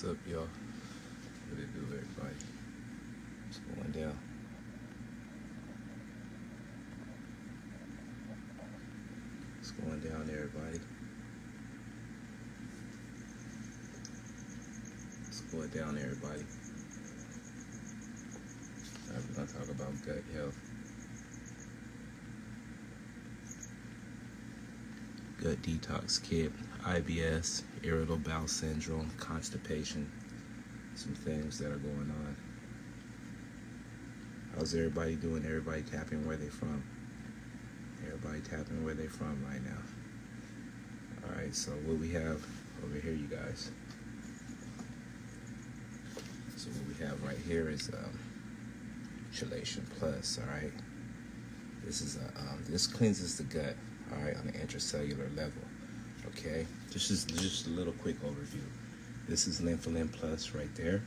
What's up, y'all? What it do, everybody? What's going down? What's going down, everybody? What's going down, everybody? We're gonna talk about gut health, gut detox kit, IBS, irritable bowel syndrome, constipation, some things that are going on. How's everybody doing? Everybody tapping where they from? Everybody tapping where they from right now. All right, so what we have over here, you guys. So what we have right here is Chelation Plus. All right, this is this cleanses the gut. All right, on an intracellular level. Okay, this is just a little quick overview. This is Alkaline Plus right there.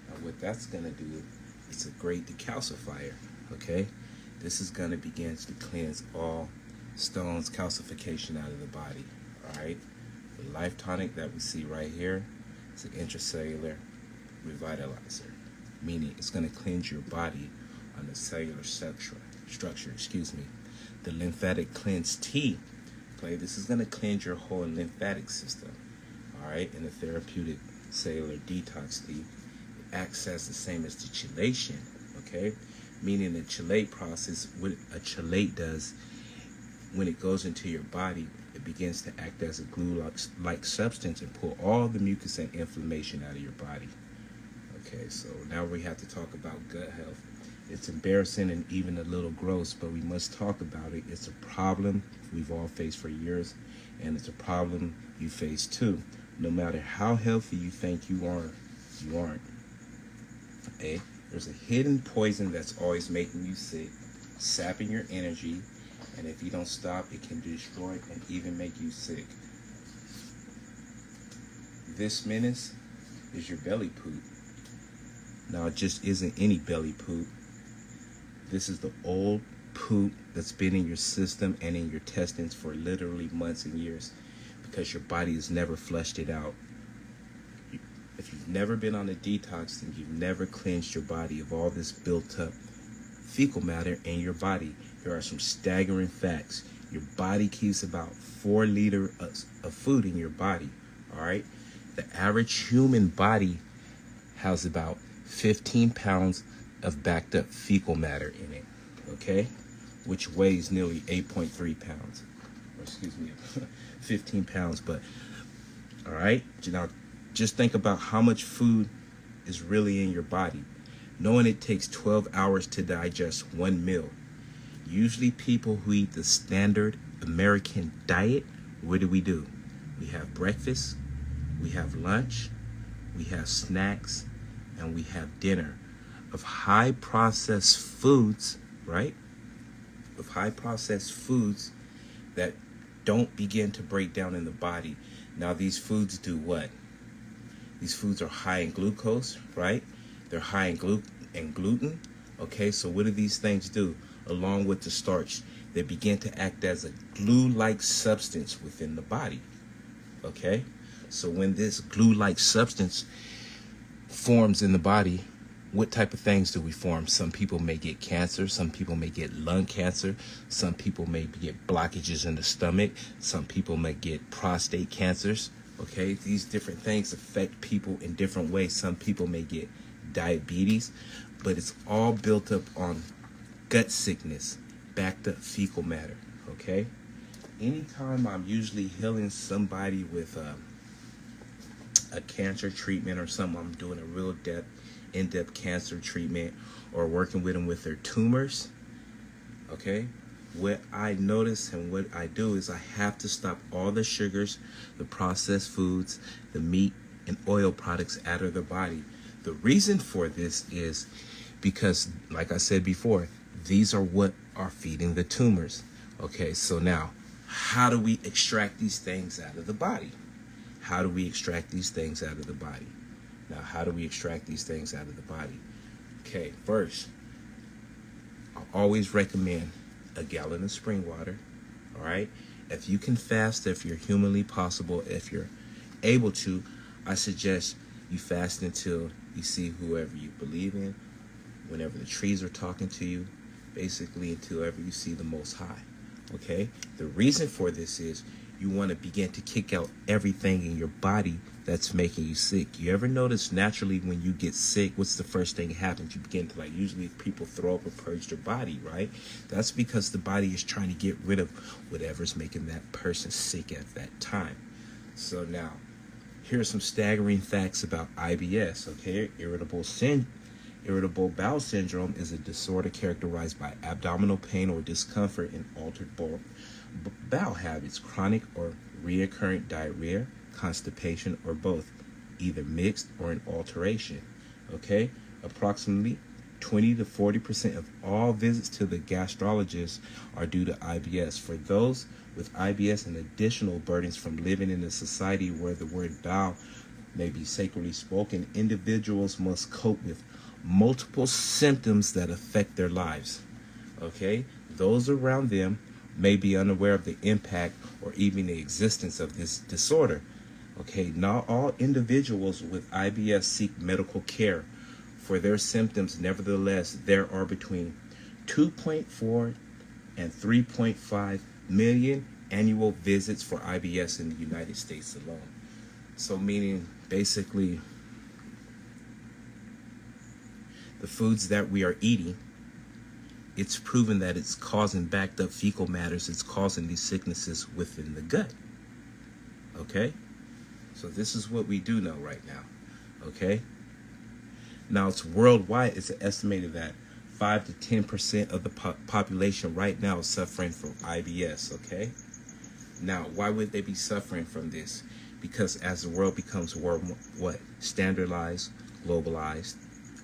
Now what that's gonna do, it's a great decalcifier. Okay, this is gonna begin to cleanse all stones, calcification out of the body. All right, the Life Tonic that we see right here is an intracellular revitalizer, meaning it's gonna cleanse your body on the cellular structure. The Lymphatic Cleanse Tea. Okay, this is gonna cleanse your whole lymphatic system. All right, and the therapeutic cellular detox tea acts as the same as the chelation. Okay, meaning the chelate process, what a chelate does when it goes into your body, it begins to act as a glue-like substance and pull all the mucus and inflammation out of your body. Okay, so now we have to talk about gut health. It's embarrassing and even a little gross, but we must talk about it. It's a problem we've all faced for years, and it's a problem you face too. No matter how healthy you think you are, you aren't. Okay? There's a hidden poison that's always making you sick, sapping your energy, and if you don't stop, it can destroy and even make you sick. This menace is your belly poop. Now, it just isn't any belly poop. This is the old poop that's been in your system and in your intestines for literally months and years because your body has never flushed it out. If you've never been on a detox, then you've never cleansed your body of all this built up fecal matter in your body. There are some staggering facts. Your body keeps about 4 liters of food in your body, all right? The average human body has about 15 pounds of backed up fecal matter in it, okay? Which weighs nearly 8.3 pounds. Or excuse me, 15 pounds, but all right? Now, just think about how much food is really in your body. Knowing it takes 12 hours to digest one meal. Usually people who eat the standard American diet, what do? We have breakfast, we have lunch, we have snacks, and we have dinner of high processed foods, right? Of high processed foods that don't begin to break down in the body. Now these foods do what? These foods are high in glucose, right? They're high in gluten. Okay, so what do these things do? Along with the starch, they begin to act as a glue-like substance within the body. Okay, so when this glue-like substance forms in the body, what type of things do we form? Some people may get cancer. Some people may get lung cancer. Some people may get blockages in the stomach. Some people may get prostate cancers. Okay, these different things affect people in different ways. Some people may get diabetes, but it's all built up on gut sickness, backed up fecal matter. Okay, anytime I'm usually healing somebody with a cancer treatment or something, I'm doing a real in-depth cancer treatment or working with them with their tumors. Okay, what I notice and what I do is I have to stop all the sugars, the processed foods, the meat and oil products out of their body. The reason for this is because, like I said before, these are what are feeding the tumors. Okay, so now, how do we extract these things out of the body? How do we extract these things out of the body? Now, how do we extract these things out of the body? Okay, first, I always recommend a gallon of spring water, all right? If you can fast, if you're humanly possible, if you're able to, I suggest You fast until you see whoever you believe in, whenever the trees are talking to you, basically until ever you see the Most High. Okay? The reason for this is you want to begin to kick out everything in your body that's making you sick. You ever notice naturally when you get sick, what's the first thing that happens? You begin to, like, usually people throw up or purge their body, right? That's because the body is trying to get rid of whatever's making that person sick at that time. So now, here are some staggering facts about IBS, okay? Irritable bowel syndrome is a disorder characterized by abdominal pain or discomfort and altered bowel habits, chronic or recurrent diarrhea, constipation, or both, either mixed or an alteration. Okay? Approximately 20 to 40% of all visits to the gastrologist are due to IBS. For those with IBS and additional burdens from living in a society where the word bowel may be sacredly spoken, individuals must cope with multiple symptoms that affect their lives. Okay? Those around them may be unaware of the impact or even the existence of this disorder. Okay, not all individuals with IBS seek medical care for their symptoms. Nevertheless, there are between 2.4 and 3.5 million annual visits for IBS in the United States alone. So meaning basically the foods that we are eating, it's proven that it's causing backed up fecal matters. It's causing these sicknesses within the gut. Okay? So this is what we do know right now. Okay? Now it's worldwide. It's estimated that 5 to 10% of the population right now is suffering from IBS. Okay? Now, why would they be suffering from this? Because as the world becomes more, standardized, globalized,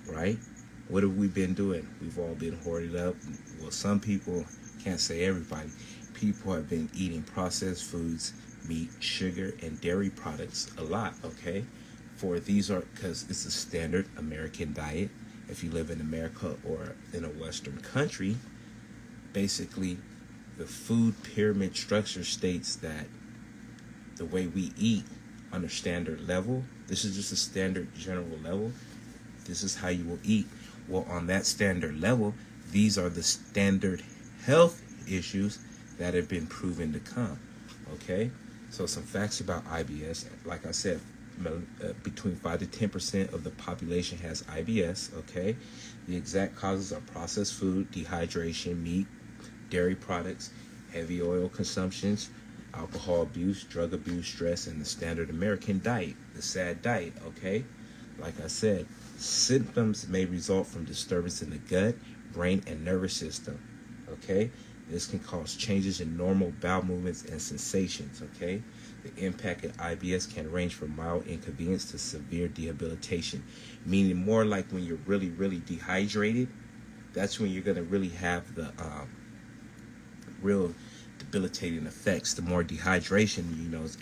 right? What have we been doing? We've all been hoarded up. Well, some people, can't say everybody, people have been eating processed foods, meat, sugar, and dairy products a lot, okay? For these are, because it's a standard American diet. If you live in America or in a Western country, basically the food pyramid structure states that the way we eat on a standard level, this is just a standard general level, this is how you will eat. Well, on that standard level, these are the standard health issues that have been proven to come. Okay? So some facts about IBS. Like I said, between 5 to 10% of the population has IBS. Okay? The exact causes are processed food, dehydration, meat, dairy products, heavy oil consumptions, alcohol abuse, drug abuse, stress, and the standard American diet, the SAD diet. Okay? Like I said, symptoms may result from disturbance in the gut, brain, and nervous system. Okay? This can cause changes in normal bowel movements and sensations. Okay? The impact of IBS can range from mild inconvenience to severe debilitation, meaning more like when you're really, really dehydrated, that's when you're going to really have the real debilitating effects. The more dehydration,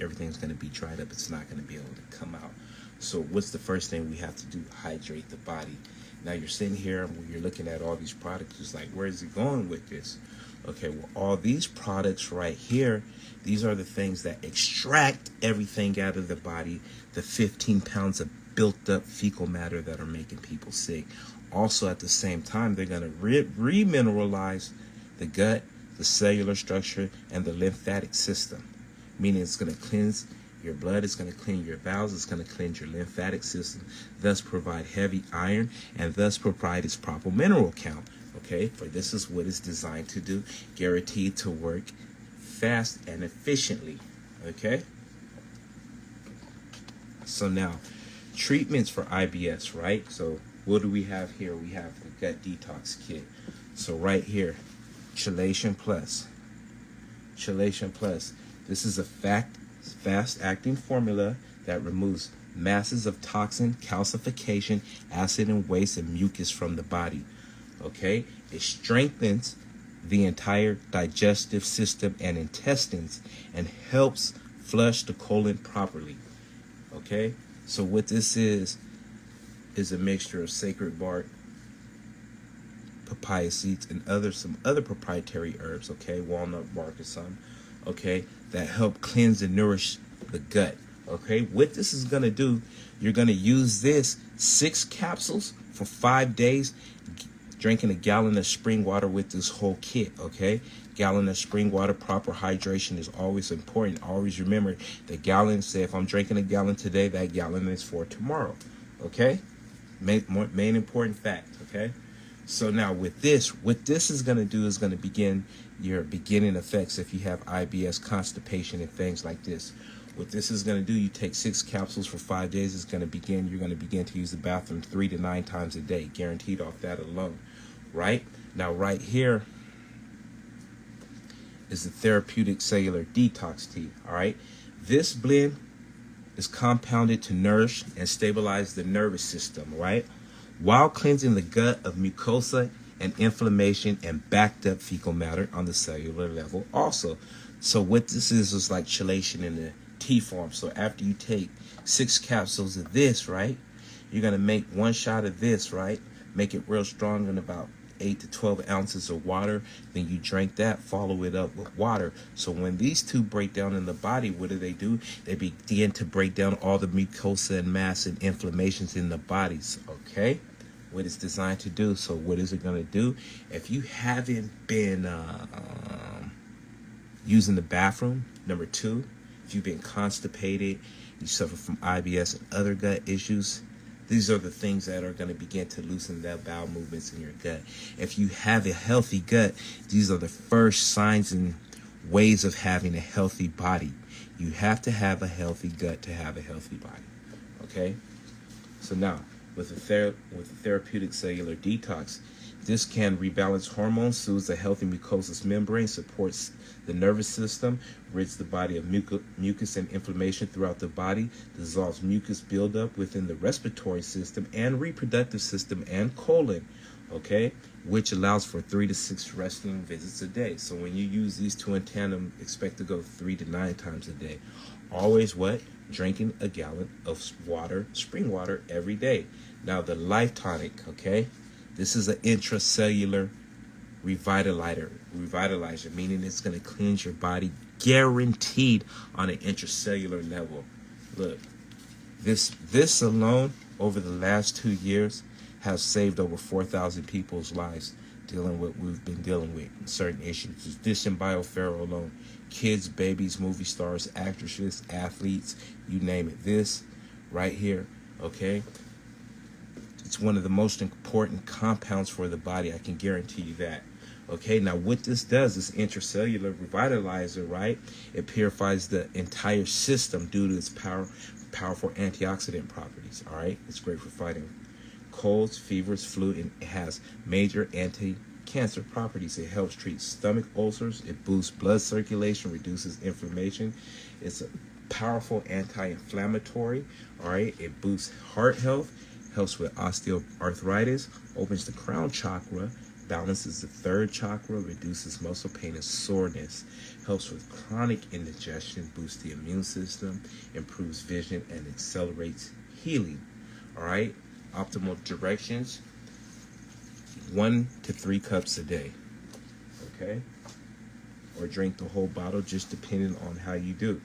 everything's going to be dried up. It's not going to be able to come out. So what's the first thing we have to do? Hydrate the body. Now you're sitting here and you're looking at all these products. It's like, where is it going with this? Okay, well, all these products right here, these are the things that extract everything out of the body, the 15 pounds of built up fecal matter that are making people sick. Also, at the same time, they're going to remineralize the gut, the cellular structure, and the lymphatic system. Meaning it's going to cleanse your blood, it's going to clean your bowels, it's going to cleanse your lymphatic system, thus provide heavy iron, and thus provide its proper mineral count. Okay, for this is what it's designed to do, guaranteed to work fast and efficiently. Okay, so now treatments for IBS, right? So what do we have here? We have the gut detox kit. So right here, Chelation Plus. Chelation Plus. This is a fast-acting formula that removes masses of toxin, calcification, acid and waste, and mucus from the body. Okay? It strengthens the entire digestive system and intestines and helps flush the colon properly. Okay? So what this is a mixture of sacred bark, papaya seeds, and some other proprietary herbs, okay, walnut bark or some, okay, that help cleanse and nourish the gut, Okay, what this is going to do, you're going to use this 6 capsules for 5 days, drinking a gallon of spring water with this whole kit. Okay, gallon of spring water. Proper hydration is always important. Always remember the gallon. Say if I'm drinking a gallon today, that gallon is for tomorrow. Okay, main important fact. Okay, so now with this, what this is going to do is going to begin your beginning effects if you have IBS, constipation, and things like this. What this is going to do, you take 6 capsules for 5 days. It's going to begin. You're going to begin to use the bathroom 3 to 9 times a day, guaranteed off that alone. Right now, right here is the therapeutic cellular detox tea. All right, this blend is compounded to nourish and stabilize the nervous system, right, while cleansing the gut of mucosa and inflammation and backed up fecal matter on the cellular level also. So what this is like chelation in the tea form. So after you take 6 capsules of this, right, you're going to make 1 shot of this, right, make it real strong in about 8 to 12 ounces of water. Then you drink that, follow it up with water. So when these two break down in the body, what do? They begin to break down all the mucosa and mass and inflammations in the bodies. Okay, what it's designed to do. So what is it going to do? If you haven't been using the bathroom, number 2, if you've been constipated, you suffer from IBS and other gut issues, these are the things that are going to begin to loosen the bowel movements in your gut. If you have a healthy gut, these are the first signs and ways of having a healthy body. You have to have a healthy gut to have a healthy body. Okay? So now, with the therapeutic cellular detox, this can rebalance hormonesSoothes, the healthy mucosal membrane, supports the nervous system, rids the body of mucus and inflammation throughout the body, dissolves mucus buildup within the respiratory system and reproductive system and colon, okay, which allows for 3 to 6 resting visits a day. So when you use these two in tandem, expect to go 3 to 9 times a day. Always what? Drinking a gallon of water, spring water, every day. Now the Life Tonic, okay? This is an intracellular revitalizer, meaning it's going to cleanse your body, guaranteed on an intracellular level. Look, this alone over the last 2 years has saved over 4,000 people's lives dealing with what we've been dealing with in certain issues. This and BioFerro alone, kids, babies, movie stars, actresses, athletes, you name it. This right here, okay? It's one of the most important compounds for the body. I can guarantee you that. Okay, now what this does is intracellular revitalizer, right? It purifies the entire system due to its powerful antioxidant properties, all right? It's great for fighting colds, fevers, flu, and it has major anti-cancer properties. It helps treat stomach ulcers. It boosts blood circulation, reduces inflammation. It's a powerful anti-inflammatory, all right? It boosts heart health, helps with osteoarthritis, opens the crown chakra, balances the 3rd chakra, reduces muscle pain and soreness, helps with chronic indigestion, boosts the immune system, improves vision, and accelerates healing. All right, optimal directions: 1 to 3 cups a day. Okay, or drink the whole bottle, just depending on how you do.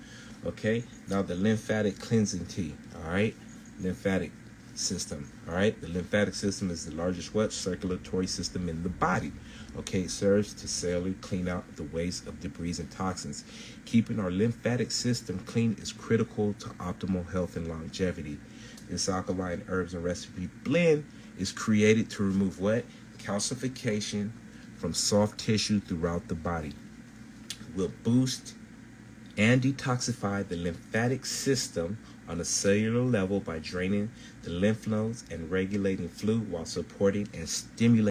Okay, now the lymphatic cleansing tea. All right, lymphatic system. All right, the lymphatic system is the largest circulatory system in the body. Okay, it serves to cellularly clean out the waste of debris and toxins. Keeping our lymphatic system clean is critical to optimal health and longevity. This alkaline herbs and recipe blend is created to remove what? Calcification from soft tissue throughout the body. Will boost and detoxify the lymphatic system on a cellular level by draining the lymph nodes and regulating fluid while supporting and stimulating